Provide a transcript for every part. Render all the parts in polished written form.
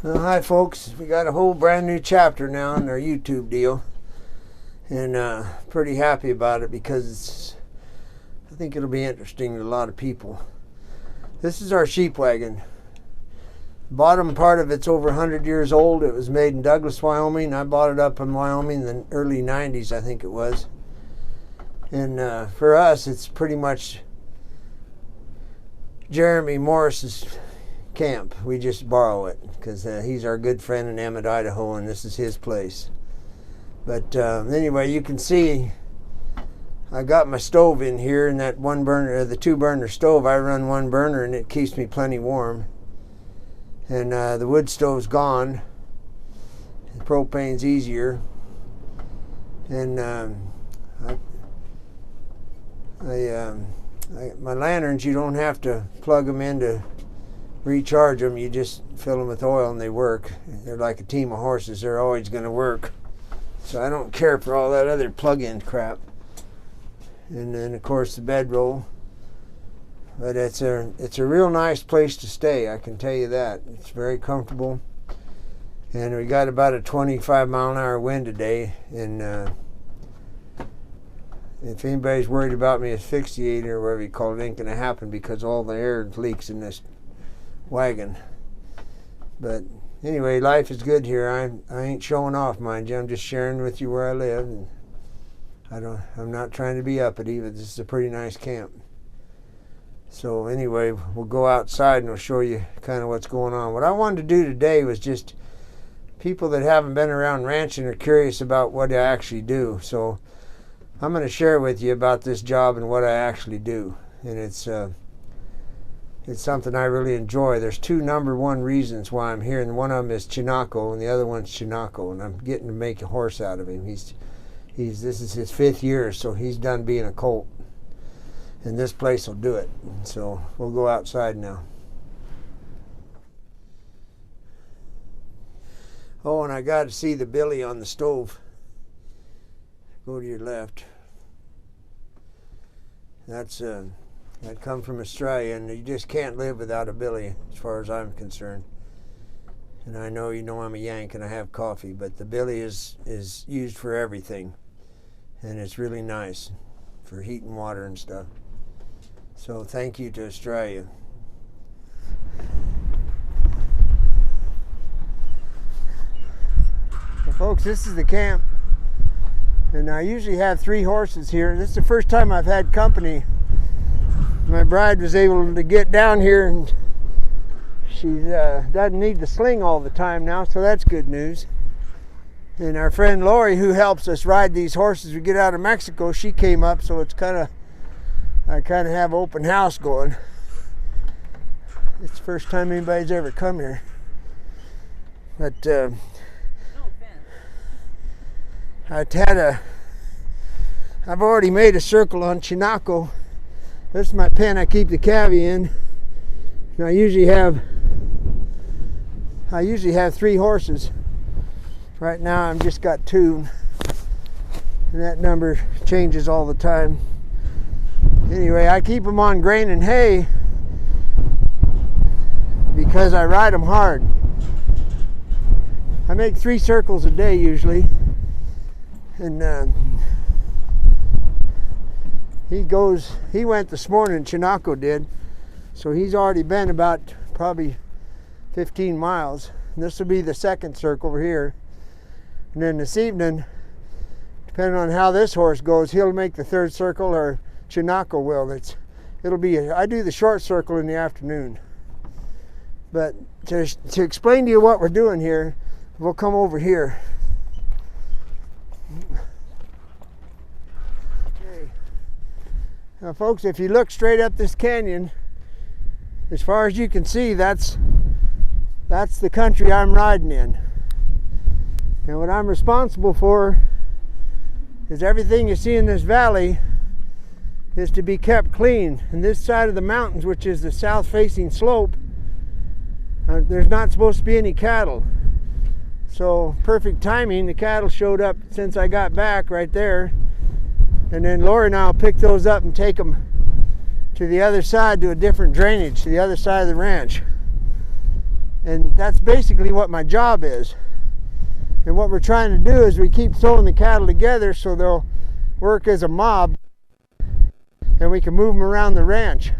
Well, hi folks, we got a whole brand new chapter now in our YouTube deal, and pretty happy about it because I think it'll be interesting to a lot of people. This is our sheep wagon. Bottom part of it's over 100 years old. It was made in Douglas, Wyoming. I bought it up in Wyoming in the early 90s, I think it was. And for us, it's pretty much Jeremy Morris's camp. We just borrow it because he's our good friend in Emmett, Idaho, and this is his place. But anyway, you can see I got my stove in here, and that one burner, the 2-burner stove, I run 1 burner and it keeps me plenty warm. And the wood stove's gone. The propane's easier. And my lanterns, you don't have to plug them in to recharge them. You just fill them with oil and they work. They're like a team of horses. They're always going to work. So I don't care for all that other plug-in crap. And then of course the bedroll. But it's a real nice place to stay, I can tell you that. It's very comfortable. And we got about a 25-mile-an-hour wind today. And if anybody's worried about me asphyxiating or whatever you call it, ain't going to happen because all the air leaks in this wagon. But anyway, life is good here. I ain't showing off, mind you. I'm just sharing with you where I live, and I'm not trying to be uppity, but this is a pretty nice camp. So anyway, we'll go outside and we'll show you kind of what's going on. What I wanted to do today was just people that haven't been around ranching are curious about what I actually do. So I'm going to share with you about this job and what I actually do. And it's something I really enjoy. There's 2 number 1 reasons why I'm here, and one of them is Chinaco, and the other one's Chinaco, and I'm getting to make a horse out of him. This is his 5th year, so he's done being a colt, and this place will do it. So we'll go outside now. Oh, and I got to see the billy on the stove. Go to your left. That come from Australia, and you just can't live without a billy as far as I'm concerned. And I know you know I'm a Yank and I have coffee, but the billy is used for everything. And it's really nice for heat and water and stuff. So thank you to Australia. Well, folks, this is the camp. And I usually have 3 horses here. This is the first time I've had company. My bride was able to get down here, and she doesn't need the sling all the time now, so that's good news. And our friend Lori, who helps us ride these horses we get out of Mexico, she came up, so it's I kind of have open house going. It's the first time anybody's ever come here. But no offense. I've already made a circle on Chinaco. This is my pen I keep the cavi in. And I usually have 3 horses. Right now I've just got 2. And that number changes all the time. Anyway, I keep them on grain and hay because I ride them hard. I make 3 circles a day usually. And he went this morning, Chinaco did, so he's already been about probably 15 miles. And this will be the 2nd circle over here. And then this evening, depending on how this horse goes, he'll make the 3rd circle, or Chinaco will. I do the short circle in the afternoon. But to explain to you what we're doing here, we'll come over here. Now folks, if you look straight up this canyon, as far as you can see, that's the country I'm riding in. And what I'm responsible for is everything you see in this valley is to be kept clean. And this side of the mountains, which is the south-facing slope, there's not supposed to be any cattle. So perfect timing, the cattle showed up since I got back right there. And then Lori and I will pick those up and take them to the other side to a different drainage, to the other side of the ranch. And that's basically what my job is. And what we're trying to do is we keep throwing the cattle together so they'll work as a mob and we can move them around the ranch.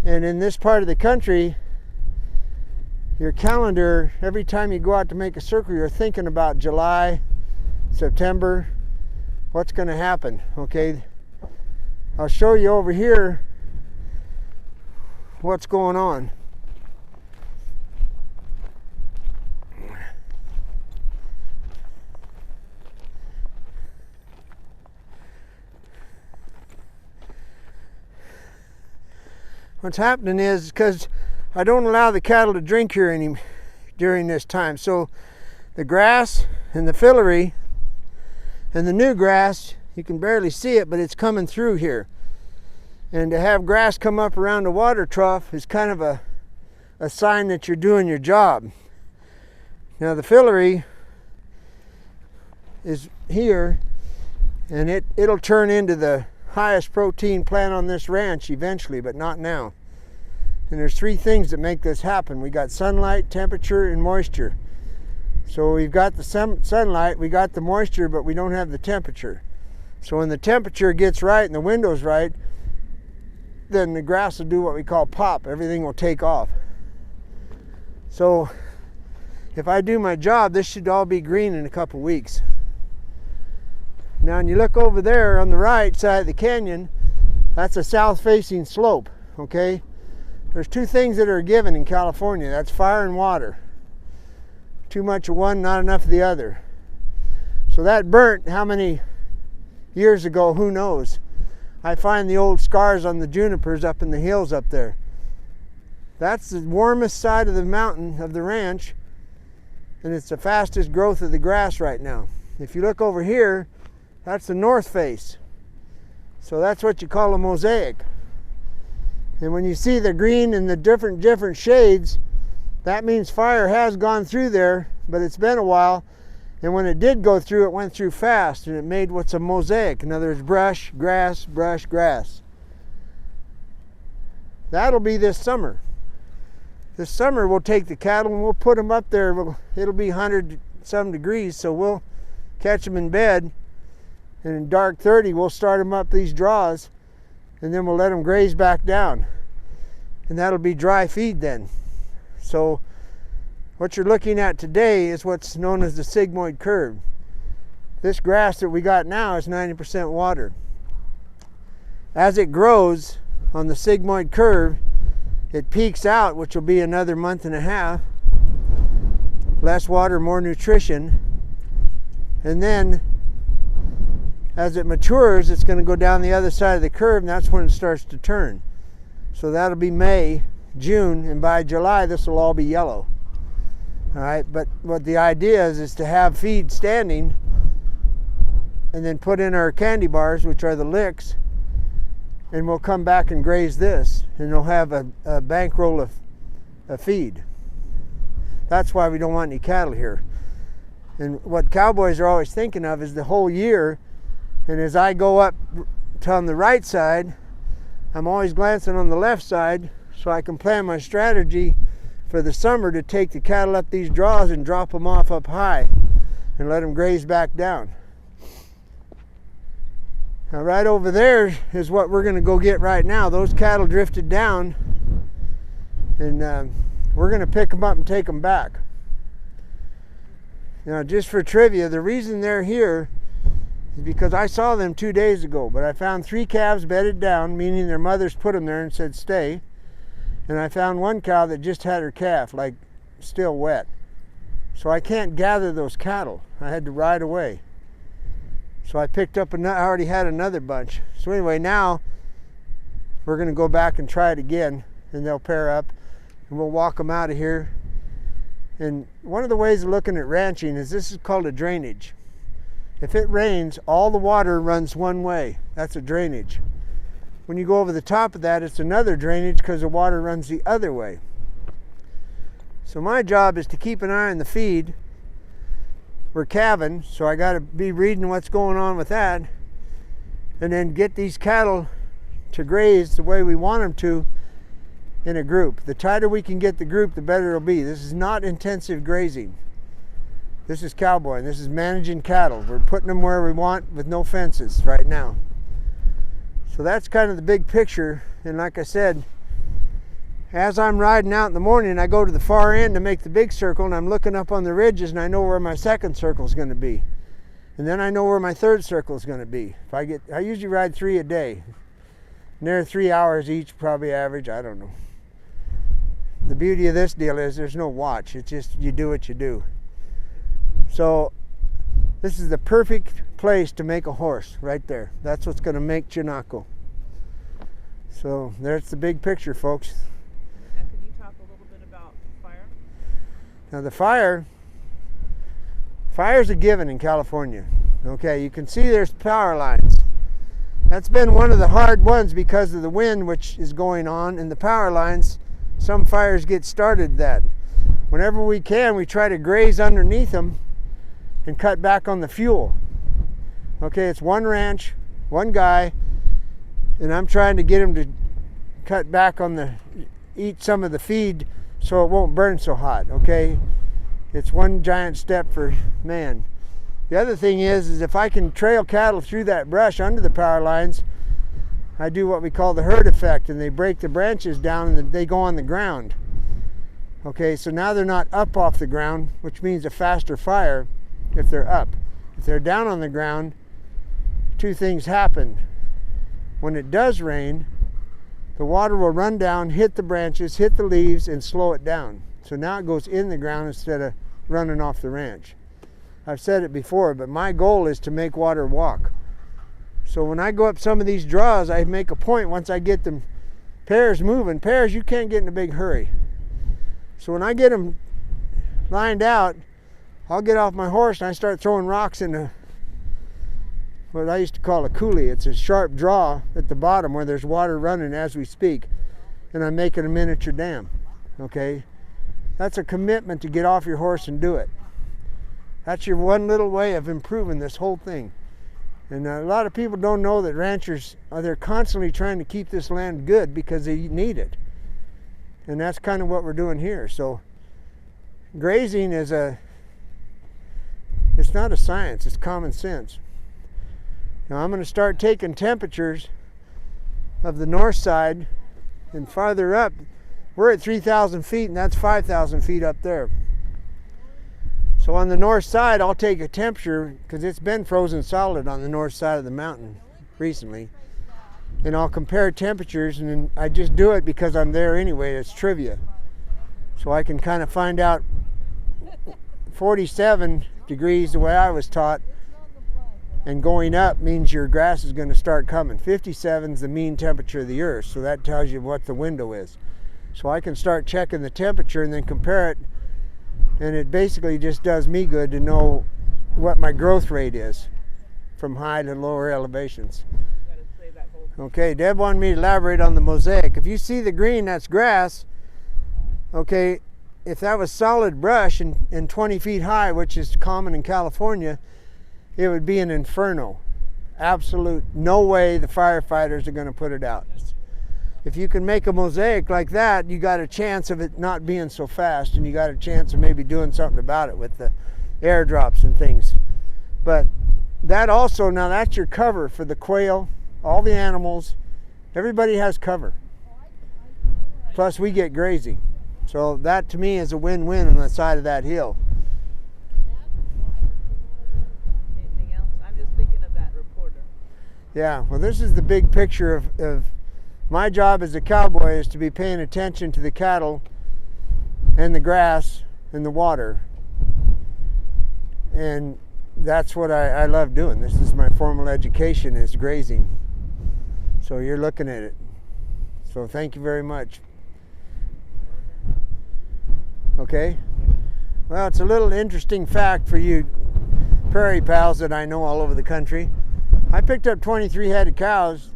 And in this part of the country, your calendar, every time you go out to make a circle, you're thinking about July, September, what's going to happen, okay? I'll show you over here what's going on. What's happening is because I don't allow the cattle to drink here during this time. So the grass and the fillery and the new grass, you can barely see it, but it's coming through here. And to have grass come up around the water trough is kind of a sign that you're doing your job. Now the fillery is here, and it'll turn into the highest protein plant on this ranch eventually, but not now. And there's three things that make this happen. We got sunlight, temperature, and moisture. So we've got the sunlight, we got the moisture, but we don't have the temperature. So when the temperature gets right and the window's right, then the grass will do what we call pop. Everything will take off. So if I do my job, this should all be green in a couple weeks. Now, when you look over there on the right side of the canyon, that's a south-facing slope, okay? There's two things that are given in California. That's fire and water. Too much of one, not enough of the other. So that burnt how many years ago, who knows? I find the old scars on the junipers up in the hills up there. That's the warmest side of the mountain of the ranch, and it's the fastest growth of the grass right now. If you look over here, that's the north face. So that's what you call a mosaic. And when you see the green and the different shades, that means fire has gone through there, but it's been a while. And when it did go through, it went through fast, and it made what's a mosaic. In other words, brush, grass, brush, grass. That'll be this summer. This summer we'll take the cattle and we'll put them up there. It'll be 100 some degrees, so we'll catch them in bed. And in dark 30, we'll start them up these draws, and then we'll let them graze back down. And that'll be dry feed then. So what you're looking at today is what's known as the sigmoid curve. This grass that we got now is 90% water. As it grows on the sigmoid curve, it peaks out, which will be another month and a half. Less water, more nutrition. And then as it matures, it's going to go down the other side of the curve, and that's when it starts to turn. So that'll be May, June, and by July this will all be yellow. All right, but what the idea is to have feed standing and then put in our candy bars, which are the licks, and we'll come back and graze this, and we'll have a bankroll of feed. That's why we don't want any cattle here. And what cowboys are always thinking of is the whole year. And as I go up on the right side, I'm always glancing on the left side so I can plan my strategy for the summer to take the cattle up these draws and drop them off up high and let them graze back down. Now right over there is what we're going to go get right now. Those cattle drifted down, and we're going to pick them up and take them back. Now just for trivia, the reason they're here is because I saw them 2 days ago, but I found 3 calves bedded down, meaning their mothers put them there and said stay. And I found one cow that just had her calf, like still wet. So I can't gather those cattle. I had to ride away. So I picked up I already had another bunch. So anyway, now we're going to go back and try it again, and they'll pair up, and we'll walk them out of here. And one of the ways of looking at ranching is this is called a drainage. If it rains, all the water runs one way. That's a drainage. When you go over the top of that, it's another drainage because the water runs the other way. So my job is to keep an eye on the feed. We're calving, so I got to be reading what's going on with that, and then get these cattle to graze the way we want them to, in a group. The tighter we can get the group, the better it'll be. This is not intensive grazing. This is Cowboy, and this is managing cattle. We're putting them where we want with no fences right now. So that's kind of the big picture. And like I said, as I'm riding out in the morning, I go to the far end to make the big circle, and I'm looking up on the ridges, and I know where my second circle is going to be. And then I know where my third circle is going to be. I usually ride 3 a day. And they're 3 hours each, probably average, I don't know. The beauty of this deal is there's no watch. It's just you do what you do. So this is the perfect place to make a horse right there. That's what's going to make Chinaco. So there's the big picture, folks. Now, can you talk a little bit about fire? Now the fire's a given in California. Okay, you can see there's power lines. That's been one of the hard ones because of the wind which is going on, and the power lines, some fires get started that. Whenever we can, we try to graze underneath them and cut back on the fuel. Okay, it's one ranch, one guy, and I'm trying to get him to cut back on eat some of the feed so it won't burn so hot, okay? It's one giant step for man. The other thing is if I can trail cattle through that brush under the power lines, I do what we call the herd effect, and they break the branches down and they go on the ground. Okay, so now they're not up off the ground, which means a faster fire if they're up. If they're down on the ground, two things happen. When it does rain, the water will run down, hit the branches, hit the leaves, and slow it down. So now it goes in the ground instead of running off the ranch. I've said it before, but my goal is to make water walk. So when I go up some of these draws, I make a point once I get them pairs moving. Pairs you can't get in a big hurry. So when I get them lined out, I'll get off my horse and I start throwing rocks in what I used to call a coulee. It's a sharp draw at the bottom where there's water running as we speak. And I'm making a miniature dam, okay? That's a commitment to get off your horse and do it. That's your one little way of improving this whole thing. And a lot of people don't know that ranchers, they're constantly trying to keep this land good because they need it. And that's kind of what we're doing here. So grazing is it's not a science, it's common sense. Now I'm going to start taking temperatures of the north side, and farther up, we're at 3,000 feet and that's 5,000 feet up there. So on the north side, I'll take a temperature, because it's been frozen solid on the north side of the mountain recently, and I'll compare temperatures, and I just do it because I'm there anyway. It's trivia. So I can kind of find out 47 degrees the way I was taught, and going up means your grass is going to start coming. 57 is the mean temperature of the earth, so that tells you what the window is. So I can start checking the temperature and then compare it, and it basically just does me good to know what my growth rate is from high to lower elevations. Okay, Deb wanted me to elaborate on the mosaic. If you see the green, that's grass. Okay, if that was solid brush and 20 feet high, which is common in California, it would be an inferno. Absolute no way the firefighters are going to put it out. If you can make a mosaic like that, you got a chance of it not being so fast, and you got a chance of maybe doing something about it with the airdrops and things. But that also, now that's your cover for the quail, all the animals. Everybody has cover. Plus we get grazing. So that to me is a win-win on the side of that hill. Anything else? I'm just thinking of that reporter. Yeah, well this is the big picture of my job as a cowboy is to be paying attention to the cattle and the grass and the water. And that's what I love doing. This is my formal education, is grazing. So you're looking at it. So thank you very much. Okay? Well, it's a little interesting fact for you prairie pals that I know all over the country. I picked up 23 head of cows,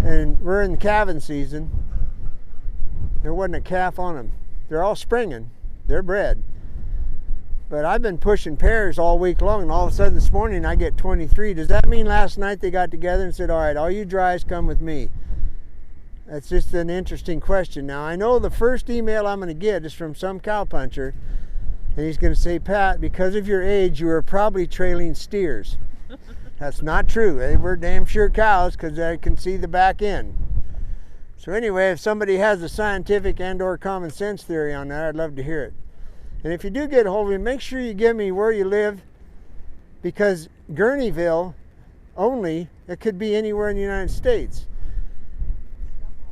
and we're in calving season. There wasn't a calf on them. They're all springing. They're bred. But I've been pushing pairs all week long, and all of a sudden this morning I get 23. Does that mean last night they got together and said, all right, all you dries come with me? That's just an interesting question. Now, I know the first email I'm going to get is from some cowpuncher, and he's going to say, Pat, because of your age, you are probably trailing steers. That's not true. They were damn sure cows because I can see the back end. So anyway, if somebody has a scientific and or common sense theory on that, I'd love to hear it. And if you do get a hold of me, make sure you give me where you live, because Gurneyville only, it could be anywhere in the United States.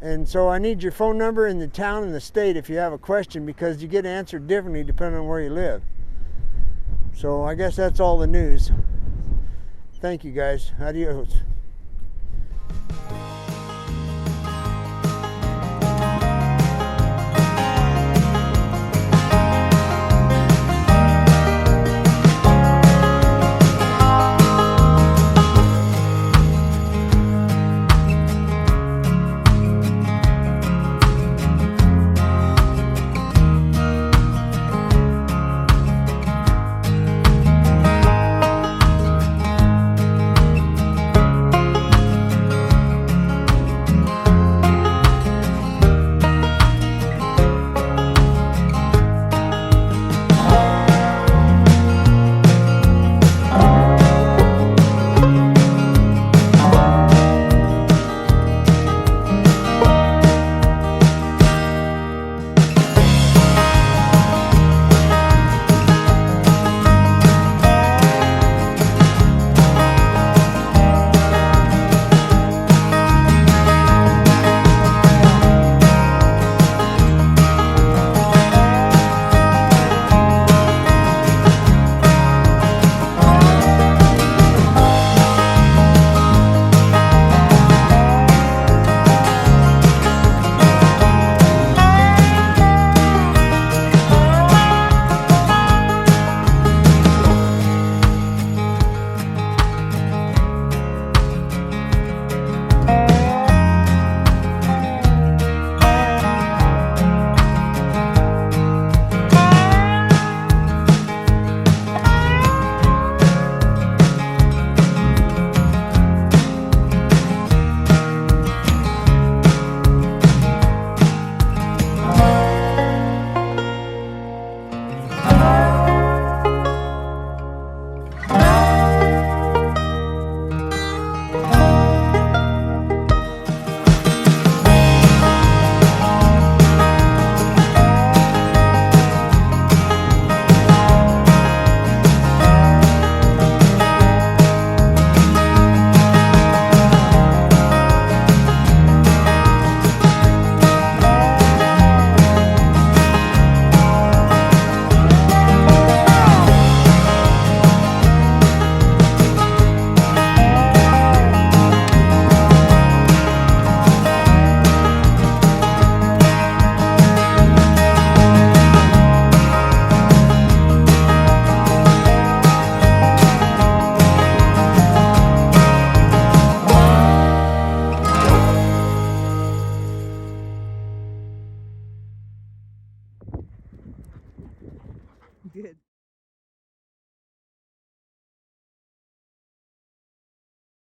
And so I need your phone number in the town and the state if you have a question, because you get answered differently depending on where you live. So I guess that's all the news. Thank you guys. Adios.